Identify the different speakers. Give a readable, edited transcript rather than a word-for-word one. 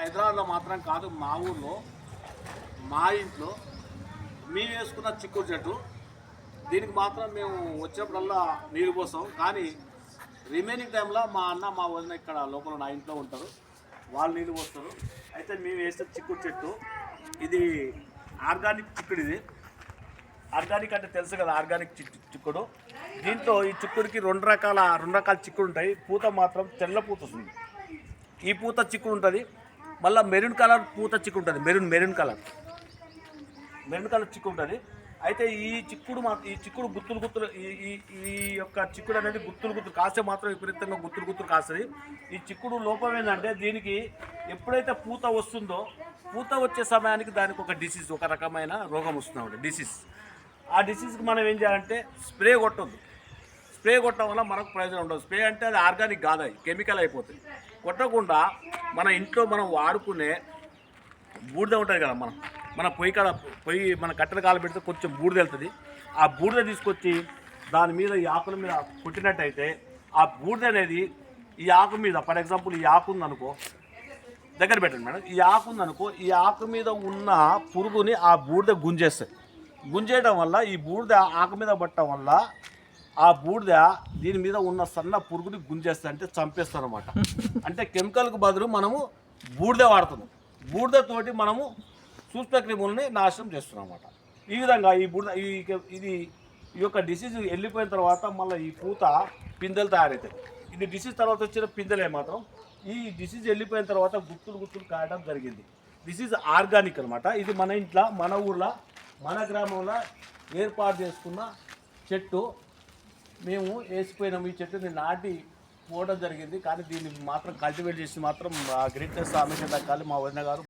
Speaker 1: హైదరాబాద్లో మాత్రం కాదు, మా ఊళ్ళో మా ఇంట్లో మేము వేసుకున్న చిక్కుడు చెట్టు, దీనికి మాత్రం మేము వచ్చినప్పుడల్లా నీరు పోసాం. కానీ రిమైనింగ్ టైంలో మా అన్న మా వదిన ఇక్కడ లోపల నా ఇంట్లో ఉంటారు, వాళ్ళు నీళ్ళు పోస్తారు. అయితే మేము వేసే చిక్కుడు చెట్టు ఇది ఆర్గానిక్ చిక్కుడు. ఇది ఆర్గానిక్ అంటే తెలుసు కదా, ఆర్గానిక్ చిక్కుడు. దీంట్లో ఈ చిక్కుడికి రెండు రకాల చిక్కుడు ఉంటాయి. పూత మాత్రం తెల్ల పూత వస్తుంది. ఈ పూత చిక్కుడు ఉంటుంది, మళ్ళీ మెరూన్ కలర్ పూత చిక్కుడు ఉంటుంది. మెరూన్ కలర్ చిక్కుడు ఉంటుంది. అయితే ఈ చిక్కుడు గుత్తులు ఈ యొక్క చిక్కుడు అనేది గుత్తులు కాస్తే మాత్రం విపరీతంగా గుత్తులు కాస్తుంది. ఈ చిక్కుడు లోపం ఏంటంటే, దీనికి ఎప్పుడైతే పూత వస్తుందో, పూత వచ్చే సమయానికి దానికి ఒక డిసీజ్, ఒక రకమైన రోగం వస్తుంది, డిసీజ్. ఆ డిసీజ్కి మనం ఏం చేయాలంటే స్ప్రే కొట్టద్దు. స్ప్రే కొట్టడం వల్ల మనకు ప్రయోజనం ఉండదు. స్ప్రే అంటే అది ఆర్గానిక్ కాదు, అది కెమికల్ అయిపోతుంది. కొట్టకుండా మన ఇంట్లో మనం వాడుకునే బూడిద ఉంటుంది కదా, మన పొయ్యి మన కట్టెల కాలు పెడితే కొంచెం బూడిద వెళ్తుంది. ఆ బూడిద తీసుకొచ్చి దాని మీద ఈ ఆకుల మీద కొట్టినట్టయితే ఆ బూడిద అనేది ఈ ఆకు మీద, ఫర్ ఎగ్జాంపుల్ ఈ ఆకు ఉందనుకో, దగ్గర పెట్టండి మేడం, ఈ ఆకు ఉందనుకో, ఈ ఆకు మీద ఉన్న పురుగుని ఆ బూడిద గుంజేయడం వల్ల, ఈ బూడిద ఆకు మీద పట్టడం వల్ల ఆ బూడిద దీని మీద ఉన్న సన్న పురుగుని గుంజేస్తుంది, అంటే చంపేస్తాం అనమాట. అంటే కెమికల్కి బదులు మనము బూడిద వాడుతున్నాం. బూడిదతోటి మనము సూక్ష్మ క్రిములని నాశనం చేస్తున్నాం అన్నమాట. ఈ విధంగా ఈ బూడిద ఈ యొక్క డిసీజ్ వెళ్ళిపోయిన తర్వాత మళ్ళీ ఈ పూత పిందెలు తయారవుతాయి. ఇది డిసీజ్ తర్వాత వచ్చిన పిందెలే మాత్రం. ఈ డిసీజ్ వెళ్ళిపోయిన తర్వాత గుత్తులు కాయడం జరిగింది. డిసీజ్ ఆర్గానిక్ అనమాట. ఇది మన ఇంట్లో, మన ఊళ్ళో, మన గ్రామంలో ఏర్పాటు చేసుకున్న చెట్టు. మేము వేసిపోయినాం. ఈ చెట్టుని నాటి పోవడం జరిగింది. కానీ దీన్ని మాత్రం కల్టివేట్ చేసి మాత్రం గ్రేట్నెస్ ఆమెకి దక్కాలి మా వదిన గారు.